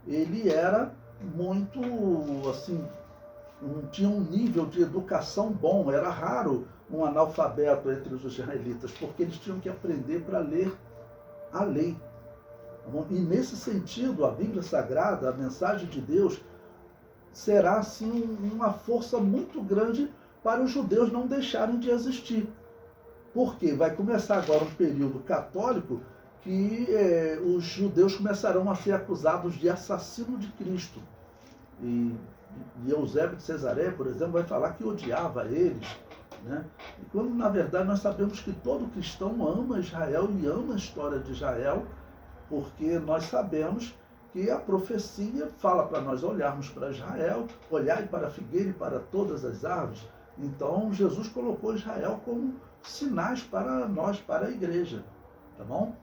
ele era muito, assim, tinha um nível de educação bom. Era raro um analfabeto entre os israelitas, porque eles tinham que aprender para ler a lei. E nesse sentido, a Bíblia Sagrada, a mensagem de Deus, será assim uma força muito grande para os judeus não deixarem de existir. Porque vai começar agora um período católico que os judeus começarão a ser acusados de assassino de Cristo. E Eusébio de Cesareia, por exemplo, vai falar que odiava eles, né? E quando, na verdade, nós sabemos que todo cristão ama Israel e ama a história de Israel, porque nós sabemos que a profecia fala para nós olharmos para Israel, olhar para a figueira e para todas as árvores. Então, Jesus colocou Israel como sinais para nós, para a igreja, tá bom?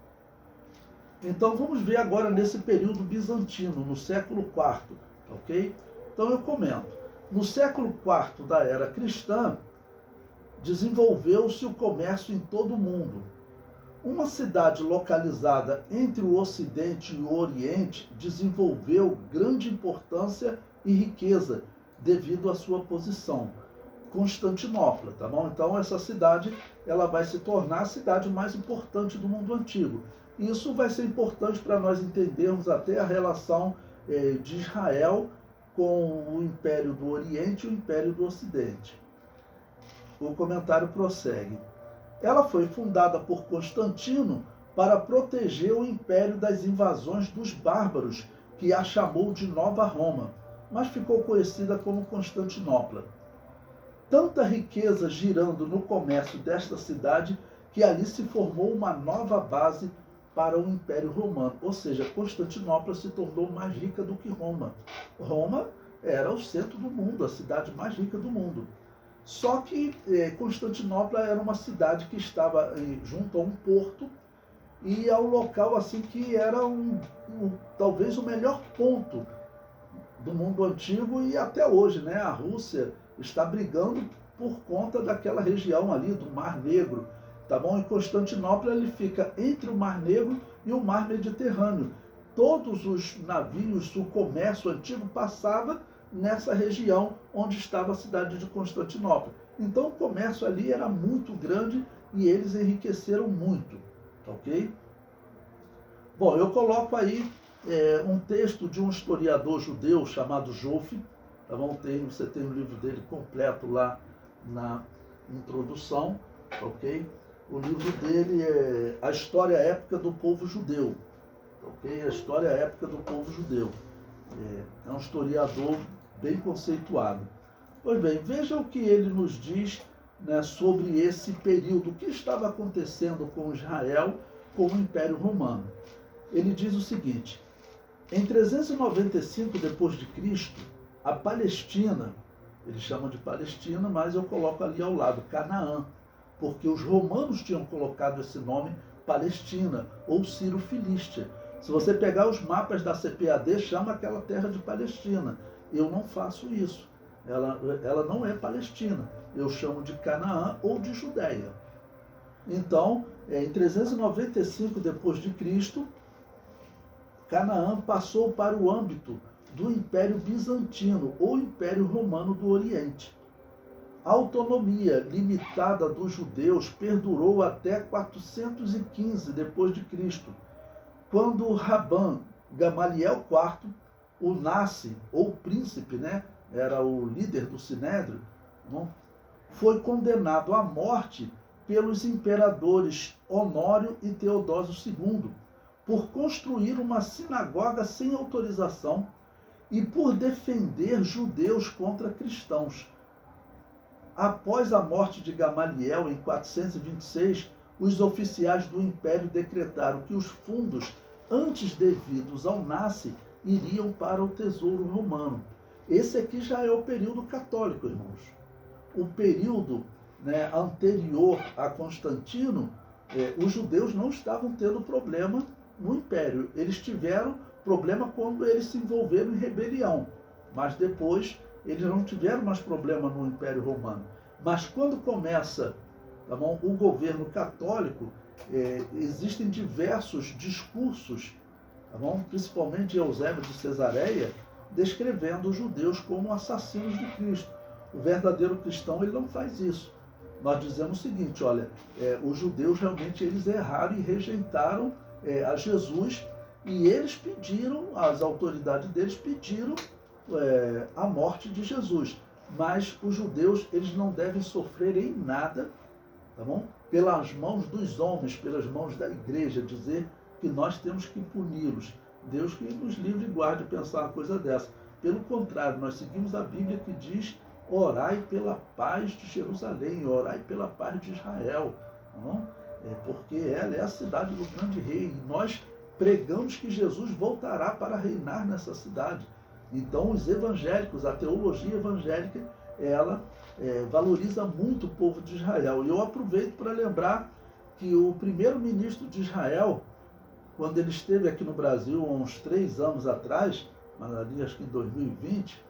Então, vamos ver agora nesse período bizantino, no século IV, ok? Então, eu comento. No século IV da era cristã, desenvolveu-se o comércio em todo o mundo. Uma cidade localizada entre o Ocidente e o Oriente desenvolveu grande importância e riqueza devido à sua posição. Constantinopla, tá bom? Então essa cidade, ela vai se tornar a cidade mais importante do mundo antigo. Isso vai ser importante para nós entendermos até a relação de Israel com o Império do Oriente e o Império do Ocidente. O comentário prossegue. Ela foi fundada por Constantino para proteger o império das invasões dos bárbaros, que a chamou de Nova Roma, mas ficou conhecida como Constantinopla. Tanta riqueza girando no comércio desta cidade que ali se formou uma nova base para o Império Romano. Ou seja, Constantinopla se tornou mais rica do que Roma. Roma era o centro do mundo, a cidade mais rica do mundo. Só que Constantinopla era uma cidade que estava junto a um porto e ao local assim que era talvez o melhor ponto do mundo antigo e até hoje, né? A Rússia está brigando por conta daquela região ali do Mar Negro, tá bom? E Constantinopla ele fica entre o Mar Negro e o Mar Mediterrâneo. Todos os navios, o comércio antigo passava nessa região onde estava a cidade de Constantinopla. Então o comércio ali era muito grande e eles enriqueceram muito, ok? Bom, eu coloco aí um texto de um historiador judeu chamado Jofe, tá bom? Você tem o livro dele completo lá na introdução, ok? O livro dele é A História Épica do Povo Judeu, ok? A História Épica do Povo Judeu. É um historiador bem conceituado. Pois bem, veja o que ele nos diz, né, sobre esse período, o que estava acontecendo com Israel, com o Império Romano. Ele diz o seguinte: em 395 d.C., a Palestina, eles chamam de Palestina, mas eu coloco ali ao lado Canaã, porque os romanos tinham colocado esse nome Palestina, ou Ciro-Filístia. Se você pegar os mapas da CPAD, chama aquela terra de Palestina. Eu não faço isso. Ela não é Palestina. Eu chamo de Canaã ou de Judéia. Então, em 395 d.C., Canaã passou para o âmbito do Império Bizantino ou Império Romano do Oriente. A autonomia limitada dos judeus perdurou até 415 d.C., quando Rabban Gamaliel IV, o Nassi, ou príncipe, né, era o líder do Sinédrio, não? Foi condenado à morte pelos imperadores Honório e Teodósio II, por construir uma sinagoga sem autorização e por defender judeus contra cristãos. Após a morte de Gamaliel, em 426, os oficiais do Império decretaram que os fundos antes devidos ao Nassi iriam para o tesouro romano. Esse aqui já é o período católico, irmãos. O período, né, anterior a Constantino, os judeus não estavam tendo problema no Império. Eles tiveram problema quando eles se envolveram em rebelião, mas depois eles não tiveram mais problema no Império Romano. Mas quando começa, tá bom, o governo católico, existem diversos discursos, tá bom? Principalmente Eusébio de Cesareia, descrevendo os judeus como assassinos de Cristo. O verdadeiro cristão, ele não faz isso. Nós dizemos o seguinte, olha, os judeus realmente eles erraram e rejeitaram a Jesus, e eles pediram, as autoridades deles pediram a morte de Jesus. Mas os judeus, eles não devem sofrer em nada, tá bom? Pelas mãos dos homens, pelas mãos da igreja, dizer que nós temos que puni-los. Deus que nos livre e guarde de pensar uma coisa dessa. Pelo contrário, nós seguimos a Bíblia que diz: orai pela paz de Jerusalém, orai pela paz de Israel, não? Porque ela é a cidade do grande rei, e nós pregamos que Jesus voltará para reinar nessa cidade. Então, os evangélicos, a teologia evangélica, ela valoriza muito o povo de Israel. E eu aproveito para lembrar que o primeiro-ministro de Israel, quando ele esteve aqui no Brasil, há uns 3 anos atrás, mas ali acho que em 2020,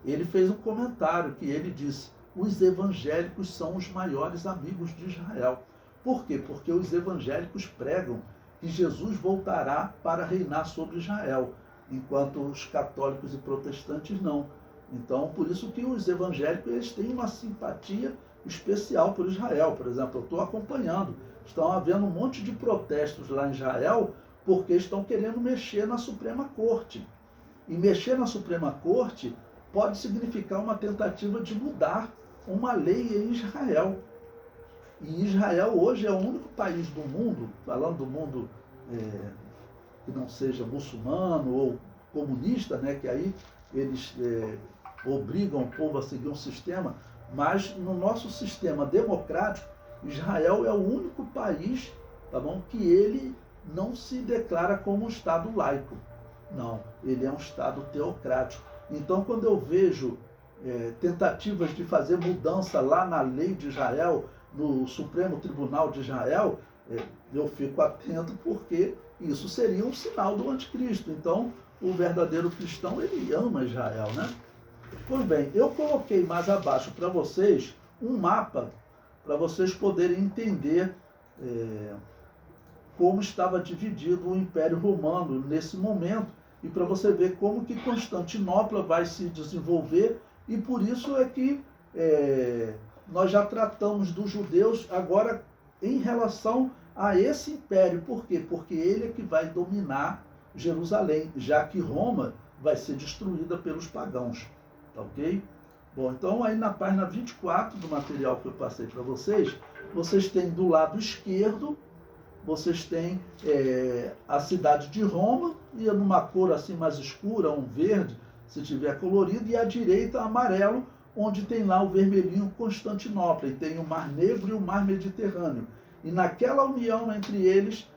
ele fez um comentário que ele disse: os evangélicos são os maiores amigos de Israel. Por quê? Porque os evangélicos pregam que Jesus voltará para reinar sobre Israel, enquanto os católicos e protestantes não. Então, por isso que os evangélicos eles têm uma simpatia especial por Israel. Por exemplo, eu estou acompanhando, estão havendo um monte de protestos lá em Israel porque estão querendo mexer na Suprema Corte. E mexer na Suprema Corte pode significar uma tentativa de mudar uma lei em Israel. E Israel hoje é o único país do mundo, falando do mundo que não seja muçulmano ou comunista, né, que aí eles obrigam o povo a seguir um sistema, mas no nosso sistema democrático, Israel é o único país, tá bom, que ele não se declara como um Estado laico. Não, ele é um Estado teocrático. Então, quando eu vejo tentativas de fazer mudança lá na lei de Israel, no Supremo Tribunal de Israel, eu fico atento, porque isso seria um sinal do anticristo. Então, o verdadeiro cristão, ele ama Israel, né? Pois bem, eu coloquei mais abaixo para vocês um mapa, para vocês poderem entender como estava dividido o Império Romano nesse momento, e para você ver como que Constantinopla vai se desenvolver, e por isso é que nós já tratamos dos judeus agora em relação a esse império. Por quê? Porque ele é que vai dominar Jerusalém, já que Roma vai ser destruída pelos pagãos. Tá ok? Bom, então aí na página 24 do material que eu passei para vocês, vocês têm do lado esquerdo, vocês têm a cidade de Roma, e numa cor assim mais escura, um verde, se tiver colorido, e à direita amarelo, onde tem lá o vermelhinho Constantinopla, e tem o Mar Negro e o Mar Mediterrâneo. E naquela união entre eles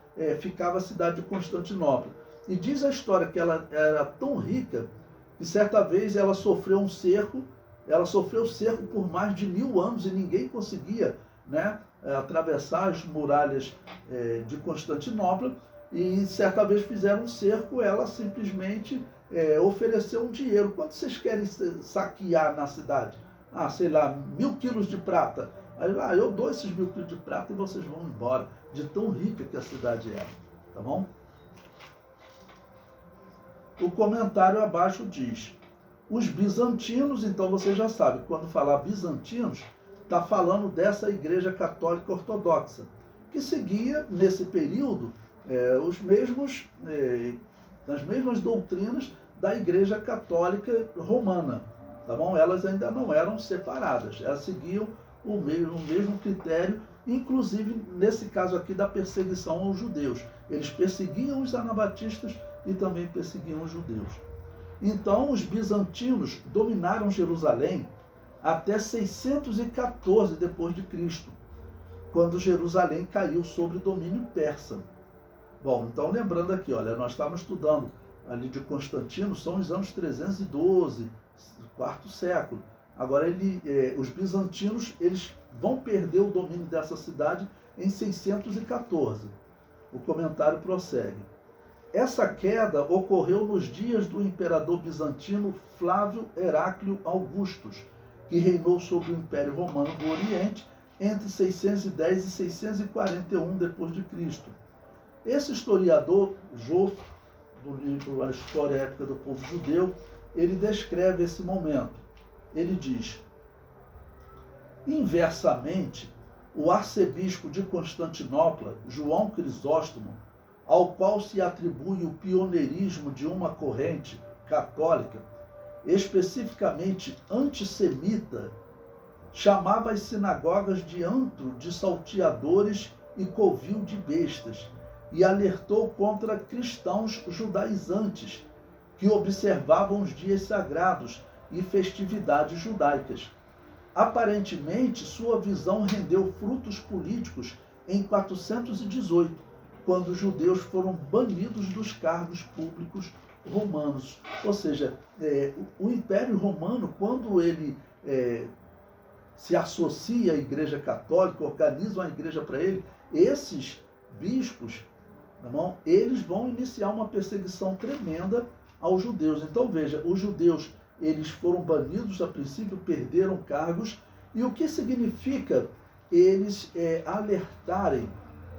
ficava a cidade de Constantinopla. E diz a história que ela era tão rica que certa vez ela sofreu um cerco, ela sofreu cerco por mais de 1000 anos e ninguém conseguia, né, atravessar as muralhas de Constantinopla, e certa vez fizeram um cerco, ela simplesmente ofereceu um dinheiro. Quanto vocês querem saquear na cidade? Sei lá, 1000 quilos de prata. Aí eu dou esses 1000 quilos de prata e vocês vão embora, de tão rica que a cidade era. Tá bom? O comentário abaixo diz: os bizantinos, então você já sabe, quando falar bizantinos, está falando dessa igreja católica ortodoxa, que seguia, nesse período, as mesmas doutrinas da igreja católica romana. Tá bom? Elas ainda não eram separadas, elas seguiam o mesmo critério, inclusive nesse caso aqui da perseguição aos judeus. Eles perseguiam os anabatistas e também perseguiam os judeus. Então, os bizantinos dominaram Jerusalém até 614 depois de Cristo, quando Jerusalém caiu sob o domínio persa. Bom, então lembrando aqui, olha, nós estávamos estudando ali de Constantino, são os anos 312, quarto século. Agora, os bizantinos, eles vão perder o domínio dessa cidade em 614. O comentário prossegue: essa queda ocorreu nos dias do imperador bizantino Flávio Heráclio Augustus, que reinou sobre o Império Romano do Oriente entre 610 e 641 depois de Cristo. Esse historiador, Jô, do livro A História e a Época do Povo Judeu, ele descreve esse momento. Ele diz: inversamente, o arcebispo de Constantinopla, João Crisóstomo, ao qual se atribui o pioneirismo de uma corrente católica, especificamente antissemita, chamava as sinagogas de antro de salteadores e covil de bestas, e alertou contra cristãos judaizantes que observavam os dias sagrados e festividades judaicas. Aparentemente, sua visão rendeu frutos políticos em 418, quando os judeus foram banidos dos cargos públicos romanos. Ou seja, o Império Romano, quando ele se associa à Igreja Católica, organizam a igreja para ele, esses bispos, tá bom? Eles vão iniciar uma perseguição tremenda aos judeus. Então veja, os judeus, eles foram banidos a princípio, perderam cargos, e o que significa eles alertarem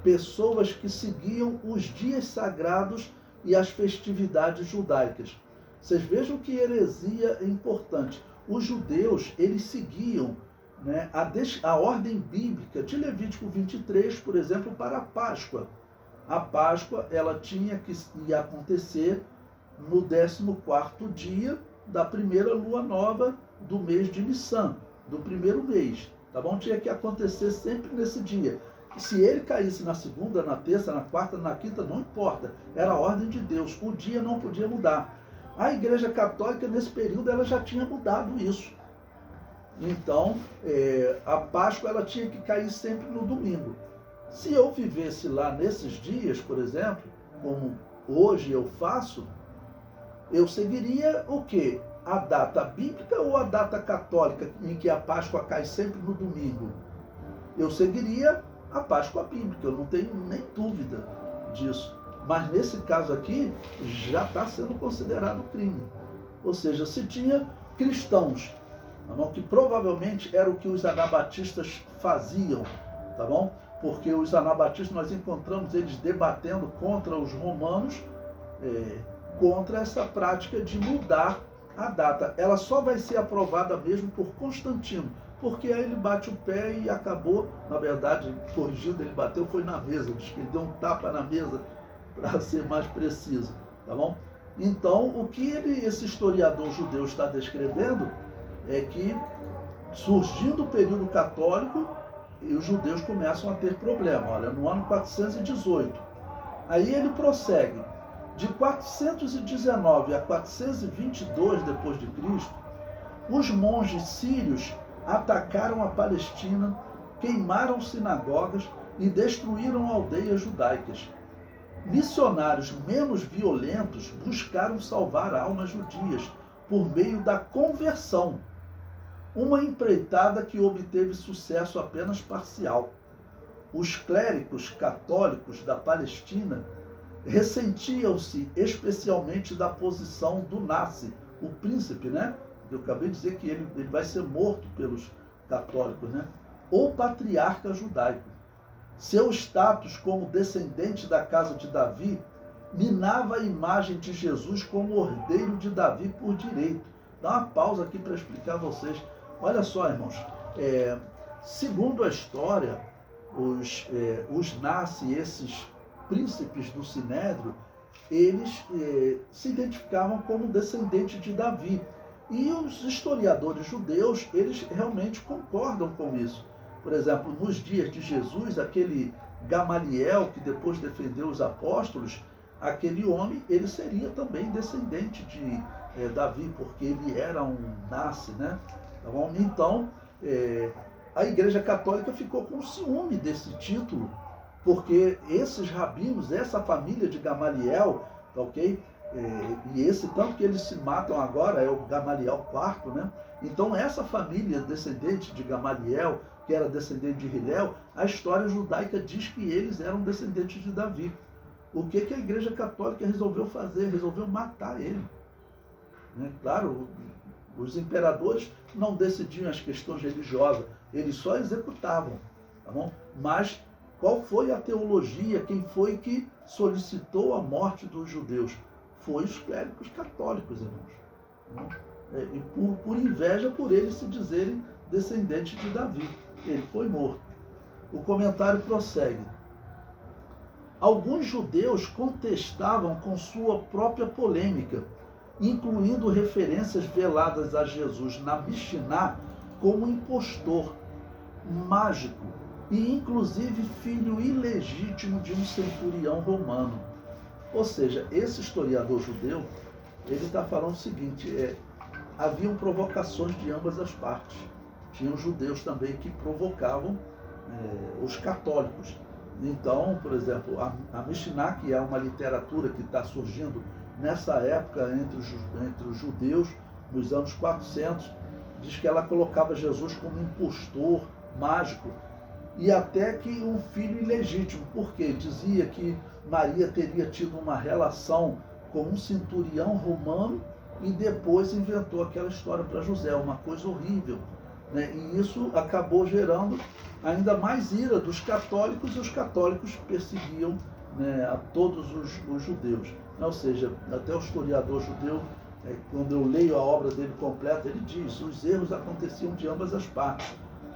pessoas que seguiam os dias sagrados e as festividades judaicas. Vocês vejam que heresia é importante. Os judeus, eles seguiam, né, a ordem bíblica de Levítico 23, por exemplo, para a Páscoa. A Páscoa, ela tinha que ia acontecer no 14º dia da primeira lua nova do mês de Nissan, do primeiro mês, tá bom? Tinha que acontecer sempre nesse dia. Se ele caísse na segunda, na terça, na quarta, na quinta, não importa. Era a ordem de Deus. O dia não podia mudar. A Igreja Católica, nesse período, ela já tinha mudado isso. Então, a Páscoa, ela tinha que cair sempre no domingo. Se eu vivesse lá nesses dias, por exemplo, como hoje eu faço, eu seguiria o quê? A data bíblica ou a data católica, em que a Páscoa cai sempre no domingo? Eu seguiria a Páscoa bíblica, eu não tenho nem dúvida disso. Mas nesse caso aqui, já está sendo considerado crime. Ou seja, se tinha cristãos, tá bom? Que provavelmente era o que os anabatistas faziam, tá bom? Porque os anabatistas, nós encontramos eles debatendo contra os romanos, contra essa prática de mudar a data. Ela só vai ser aprovada mesmo por Constantino, porque aí ele bate o pé e acabou, na verdade, corrigindo, ele bateu foi na mesa, diz que ele deu um tapa na mesa, para ser mais preciso, tá bom? Então, o que esse historiador judeu está descrevendo é que, surgindo o período católico, e os judeus começam a ter problema. Olha, no ano 418. Aí ele prossegue. De 419 a 422 depois de Cristo, os monges sírios atacaram a Palestina, queimaram sinagogas e destruíram aldeias judaicas. Missionários menos violentos buscaram salvar almas judias por meio da conversão, uma empreitada que obteve sucesso apenas parcial. Os clérigos católicos da Palestina ressentiam-se especialmente da posição do Nassi, o príncipe, né? Eu acabei de dizer que ele vai ser morto pelos católicos, né? O patriarca judaico. Seu status como descendente da casa de Davi minava a imagem de Jesus como herdeiro de Davi por direito. Dá uma pausa aqui para explicar a vocês. Olha só, irmãos, segundo a história, os Nassi, esses príncipes do Sinédrio, eles se identificavam como descendentes de Davi. E os historiadores judeus, eles realmente concordam com isso. Por exemplo, nos dias de Jesus, aquele Gamaliel, que depois defendeu os apóstolos, aquele homem, ele seria também descendente de Davi, porque ele era um Nassi, né? Tá bom? Então, a Igreja Católica ficou com ciúme desse título, porque esses rabinos, essa família de Gamaliel, tá ok? E esse, tanto que eles se matam agora, é o Gamaliel IV, né? Então, essa família descendente de Gamaliel, que era descendente de Hilel, a história judaica diz que eles eram descendentes de Davi. O que a Igreja Católica resolveu fazer? Resolveu matar ele. Né? Claro, os imperadores não decidiam as questões religiosas, eles só executavam. Tá bom? Mas qual foi a teologia? Quem foi que solicitou a morte dos judeus? Foi os clérigos católicos, irmãos. E por inveja por eles se dizerem descendentes de Davi. Ele foi morto. O comentário prossegue. Alguns judeus contestavam com sua própria polêmica, incluindo referências veladas a Jesus na Mishiná como impostor, mágico e inclusive filho ilegítimo de um centurião romano. Ou seja, esse historiador judeu, ele está falando o seguinte, haviam provocações de ambas as partes. Tinham judeus também que provocavam os católicos. Então, por exemplo, a Mishiná, que é uma literatura que está surgindo nessa época entre os judeus, nos anos 400, diz que ela colocava Jesus como impostor, mágico, e até que um filho ilegítimo, porque dizia que Maria teria tido uma relação com um centurião romano e depois inventou aquela história para José, uma coisa horrível, né? E isso acabou gerando ainda mais ira dos católicos, e os católicos perseguiam, né, a todos os judeus. Ou seja, até o historiador judeu, quando eu leio a obra dele completa, ele diz, os erros aconteciam de ambas as partes.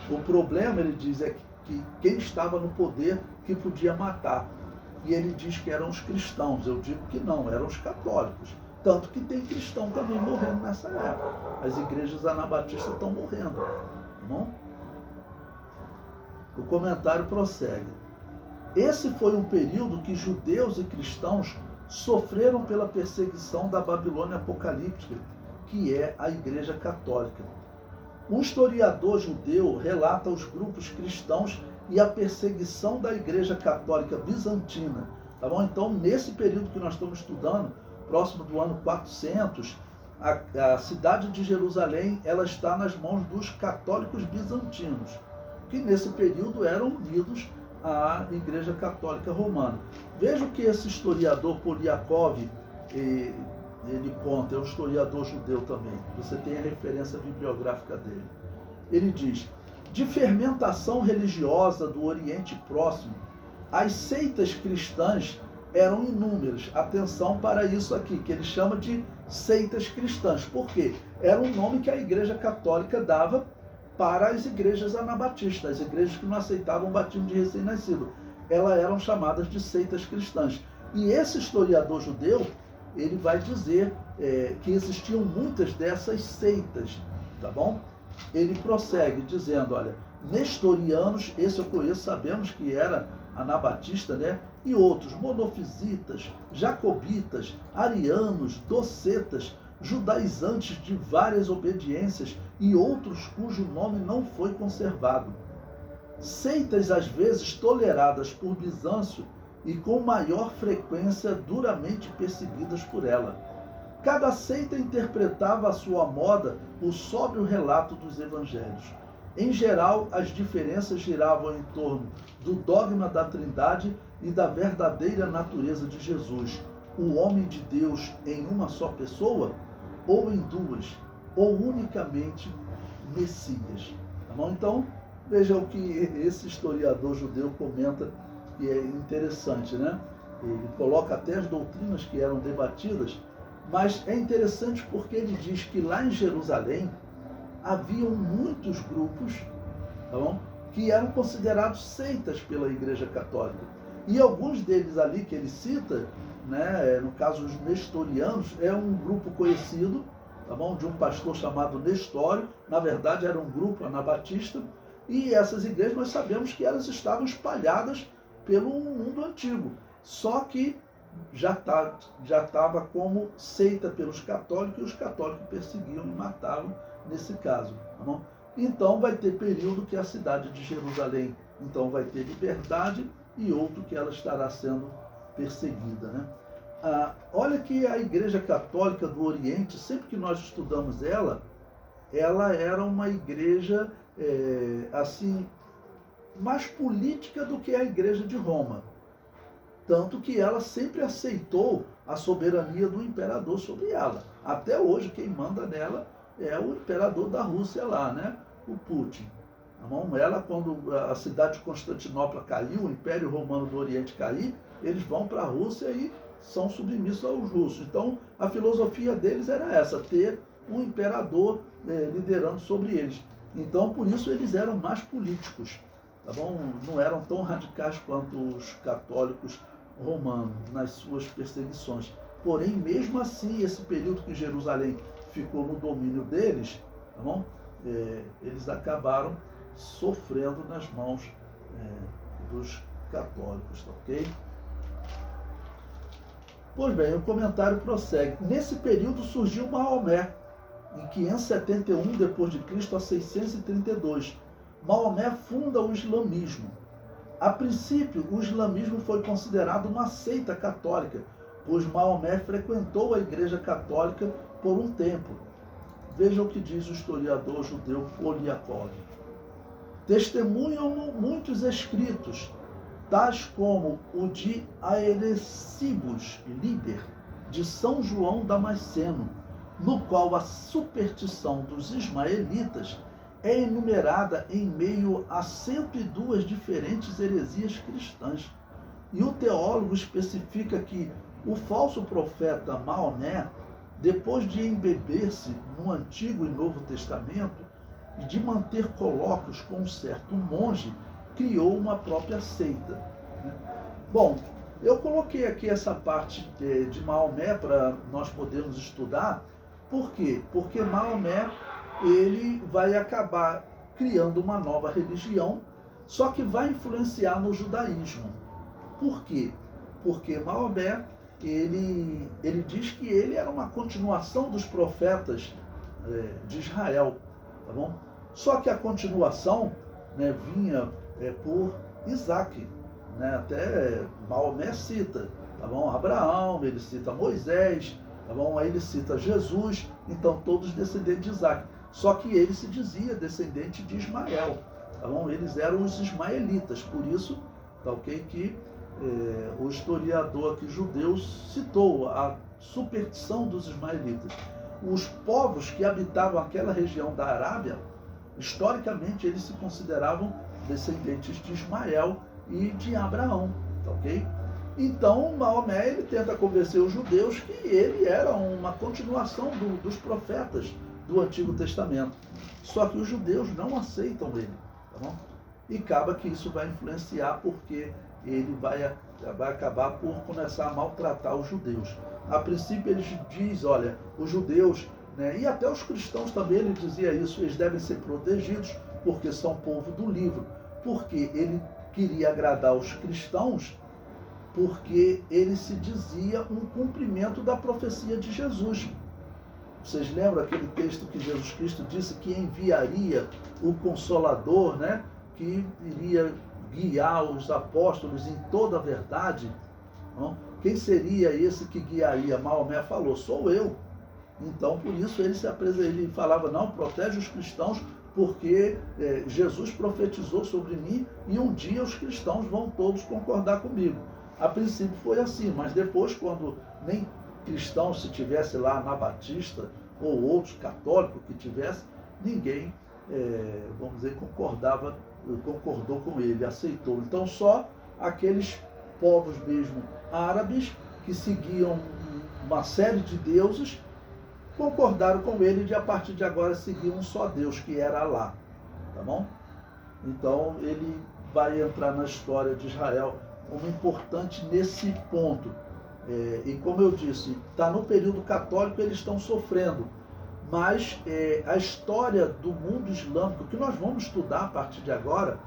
O problema, ele diz, é que quem estava no poder que podia matar. E ele diz que eram os cristãos. Eu digo que não, eram os católicos. Tanto que tem cristão também morrendo nessa época. As igrejas anabatistas estão morrendo. Tá bom? O comentário prossegue. Esse foi um período que judeus e cristãos sofreram pela perseguição da Babilônia apocalíptica, que é a Igreja Católica. Um historiador judeu relata os grupos cristãos e a perseguição da Igreja Católica Bizantina. Tá bom? Então, nesse período que nós estamos estudando, próximo do ano 400, a cidade de Jerusalém ela está nas mãos dos católicos bizantinos, que nesse período eram unidos à Igreja Católica Romana. Veja o que esse historiador Poliakov, ele conta, é um historiador judeu também, você tem a referência bibliográfica dele. Ele diz, de fermentação religiosa do Oriente Próximo, as seitas cristãs eram inúmeras. Atenção para isso aqui, que ele chama de seitas cristãs. Por quê? Era um nome que a Igreja Católica dava para as igrejas anabatistas, as igrejas que não aceitavam o batismo de recém-nascido. Elas eram chamadas de seitas cristãs. E esse historiador judeu, ele vai dizer que existiam muitas dessas seitas, tá bom? Ele prossegue dizendo, olha, nestorianos, esse eu conheço, sabemos que era anabatista, né? E outros, monofisitas, jacobitas, arianos, docetas, judaizantes de várias obediências e outros cujo nome não foi conservado. Seitas às vezes toleradas por Bizâncio e com maior frequência duramente perseguidas por ela. Cada seita interpretava à sua moda o sóbrio relato dos evangelhos. Em geral, as diferenças giravam em torno do dogma da Trindade e da verdadeira natureza de Jesus, o homem de Deus em uma só pessoa, ou em duas, ou unicamente Messias. Tá bom? Então, veja o que esse historiador judeu comenta, que é interessante, né? Ele coloca até as doutrinas que eram debatidas, mas é interessante porque ele diz que lá em Jerusalém haviam muitos grupos, tá bom, que eram considerados seitas pela Igreja Católica. E alguns deles ali que ele cita, né, no caso os nestorianos, é um grupo conhecido, tá bom, de um pastor chamado Nestório. Na verdade era um grupo anabatista, e essas igrejas nós sabemos que elas estavam espalhadas pelo mundo antigo, só que já estava como seita pelos católicos, e os católicos perseguiam e matavam nesse caso. Tá bom? Então vai ter período que a cidade de Jerusalém então vai ter liberdade e outro que ela estará sendo perseguida. Né? Olha que a Igreja Católica do Oriente, sempre que nós estudamos ela era uma igreja assim, mais política do que a Igreja de Roma. Tanto que ela sempre aceitou a soberania do imperador sobre ela. Até hoje quem manda nela é o imperador da Rússia lá, né? O Putin. Ela, quando a cidade de Constantinopla caiu, o Império Romano do Oriente caiu, eles vão para a Rússia e são submissos aos russos. Então, a filosofia deles era essa, ter um imperador liderando sobre eles. Então, por isso, eles eram mais políticos, tá bom? Não eram tão radicais quanto os católicos romanos nas suas perseguições. Porém, mesmo assim, esse período que Jerusalém ficou no domínio deles, tá bom? Eles acabaram sofrendo nas mãos dos católicos, tá ok? Pois bem, o comentário prossegue. Nesse período surgiu Maomé, em 571 d.C. a 632. Maomé funda o islamismo. A princípio, o islamismo foi considerado uma seita católica, pois Maomé frequentou a Igreja Católica por um tempo. Veja o que diz o historiador judeu Poliakov. Testemunham-no muitos escritos, tais como o de Aerecibus Liber, de São João Damasceno, no qual a superstição dos ismaelitas é enumerada em meio a 102 diferentes heresias cristãs. E o teólogo especifica que o falso profeta Maomé, depois de embeber-se no Antigo e Novo Testamento e de manter colóquios com um certo monge, criou uma própria seita. Bom, eu coloquei aqui essa parte de Maomé para nós podermos estudar. Por quê? Porque Maomé ele vai acabar criando uma nova religião, só que vai influenciar no judaísmo. Por quê? Porque Maomé ele diz que ele era uma continuação dos profetas de Israel, tá bom? Só que a continuação, né, vinha por Isaac, né? Até Maomé cita, tá bom? Abraão, ele cita Moisés, tá bom? Aí ele cita Jesus, então todos descendentes de Isaac. Só que ele se dizia descendente de Ismael, tá bom? Eles eram os ismaelitas, por isso, tá ok, que o historiador aqui judeu citou a superstição dos ismaelitas. Os povos que habitavam aquela região da Arábia, historicamente eles se consideravam descendentes de Ismael e de Abraão, tá ok? Então Maomé ele tenta convencer os judeus que ele era uma continuação dos profetas do Antigo Testamento. Só que os judeus não aceitam ele, tá bom? E acaba que isso vai influenciar porque ele vai acabar por começar a maltratar os judeus. A princípio ele diz, olha, os judeus, né, e até os cristãos também, ele dizia isso, eles devem ser protegidos porque são povo do livro. Porque ele queria agradar os cristãos, porque ele se dizia um cumprimento da profecia de Jesus. Vocês lembram aquele texto que Jesus Cristo disse que enviaria o Consolador, né, que iria guiar os apóstolos em toda a verdade? Não? Quem seria esse que guiaria? Maomé falou, sou eu. Então, por isso ele se apresentou, ele falava, não, protege os cristãos, porque Jesus profetizou sobre mim e um dia os cristãos vão todos concordar comigo. A princípio foi assim, mas depois, quando nem cristão se tivesse lá na Batista, ou outros católicos que tivesse, ninguém, vamos dizer, concordou com ele, aceitou. Então só aqueles povos mesmo árabes que seguiam uma série de deuses concordaram com ele de a partir de agora seguir um só Deus, que era Alá, tá bom? Então ele vai entrar na história de Israel como importante nesse ponto. E como eu disse, está no período católico, eles estão sofrendo, mas a história do mundo islâmico, que nós vamos estudar a partir de agora,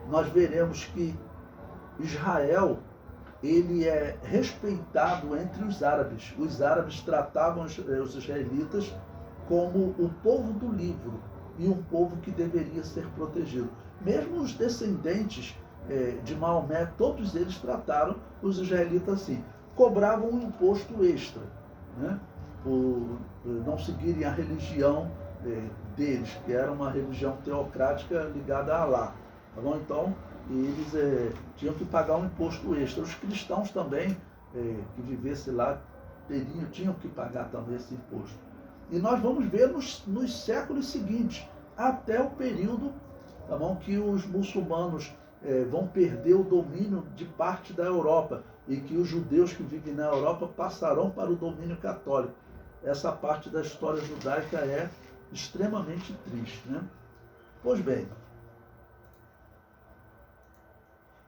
nós veremos que Israel, ele é respeitado entre os árabes. Os árabes tratavam os israelitas como o povo do livro e um povo que deveria ser protegido. Mesmo os descendentes de Maomé, todos eles trataram os israelitas assim. Cobravam um imposto extra, né, por não seguirem a religião deles, que era uma religião teocrática ligada a Alá. Tá bom? Então, eles tinham que pagar um imposto extra. Os cristãos também, que vivessem lá, tinham que pagar também esse imposto. E nós vamos ver nos séculos seguintes, até o período, tá bom, que os muçulmanos vão perder o domínio de parte da Europa, e que os judeus que vivem na Europa passarão para o domínio católico. Essa parte da história judaica é extremamente triste, né? Pois bem,